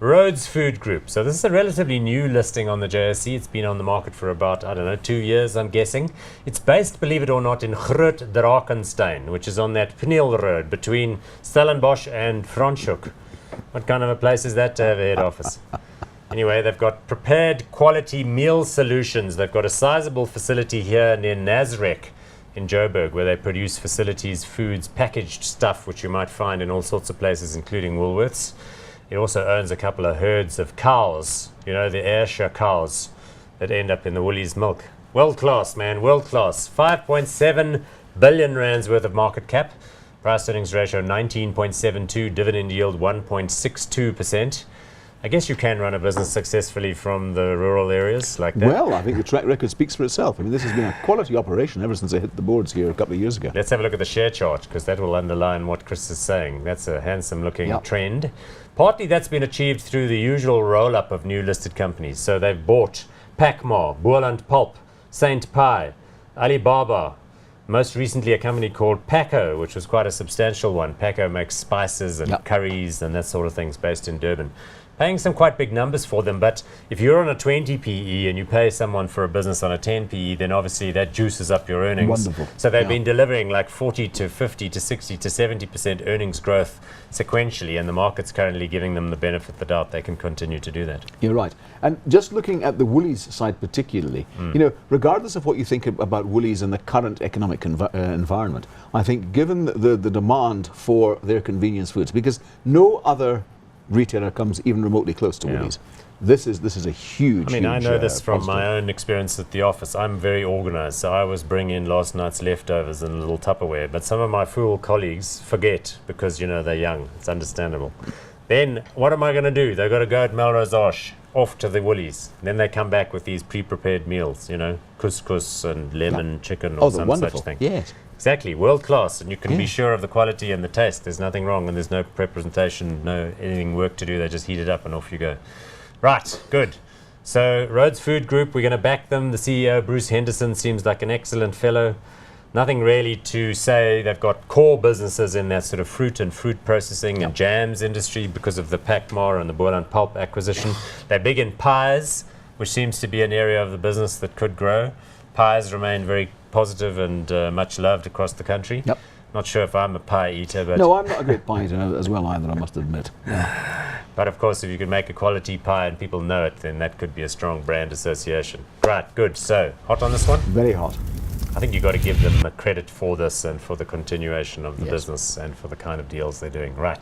Rhodes Food Group. So this is a relatively new listing on the JSE. It's been on the market for about, 2 years, I'm guessing. It's based, believe it or not, in Groot Drakenstein, which is on that Pniel Road between Stellenbosch and Franschhoek. What kind of a place is that to have a head office? Anyway, they've got prepared quality meal solutions. They've got a sizable facility here near Nasrec in Joburg, where they produce facilities, foods, packaged stuff, which you might find in all sorts of places, including Woolworths. It also owns a couple of herds of cows, the Ayrshire cows that end up in the Woolies milk. World class, man, world class. 5.7 billion rands worth of market cap. Price earnings ratio 19.72, dividend yield 1.62%. I guess you can run a business successfully from the rural areas like that. Well, I think the track record speaks for itself. I mean, this has been a quality operation ever since I hit the boards here a couple of years ago. Let's have a look at the share chart, because that will underline what Chris is saying. That's a handsome looking trend. Partly that's been achieved through the usual roll-up of new listed companies. So they've bought Packmar, Boerland Pulp, Saint Pi, Alibaba, most recently a company called Paco, which was quite a substantial one. Paco makes spices and curries and that sort of things, based in Durban. Paying some quite big numbers for them, but if you're on a 20 PE and you pay someone for a business on a 10 PE, then obviously that juices up your earnings. Wonderful. So they've been delivering like 40 to 50 to 60 to 70% earnings growth sequentially, and the market's currently giving them the benefit of the doubt they can continue to do that. You're right. And just looking at the Woolies side particularly, regardless of what you think about Woolies and the current economic environment, I think given the demand for their convenience foods, because no other retailer comes even remotely close to Woolies. This is a huge. I know this from my own experience at the office. I'm very organized, so I was bringing in last night's leftovers in a little Tupperware, but some of my fool colleagues forget because they're young. It's understandable. Then what am I going to do? They've got to go at Melrose Arch off to the Woolies. Then they come back with these pre-prepared meals, couscous and lemon chicken or some such thing. Yes. Exactly, world class, and you can be sure of the quality and the taste. There's nothing wrong, and there's no representation, no anything work to do. They just heat it up and off you go. Right, good. So Rhodes Food Group, we're going to back them. The CEO, Bruce Henderson, seems like an excellent fellow. Nothing really to say. They've got core businesses in that sort of fruit and fruit processing and jams industry because of the Packmar and the Boerland Pulp acquisition. They're big in pies, which seems to be an area of the business that could grow. Pies remain very positive and much loved across the country. Not sure if I'm a pie eater, but no, I'm not a great pie eater as well either, I must admit. But of course, if you can make a quality pie and people know it, then that could be a strong brand association. Right, good. So, hot on this one? Very hot. I think you've got to give them credit for this and for the continuation of the business and for the kind of deals they're doing. Right.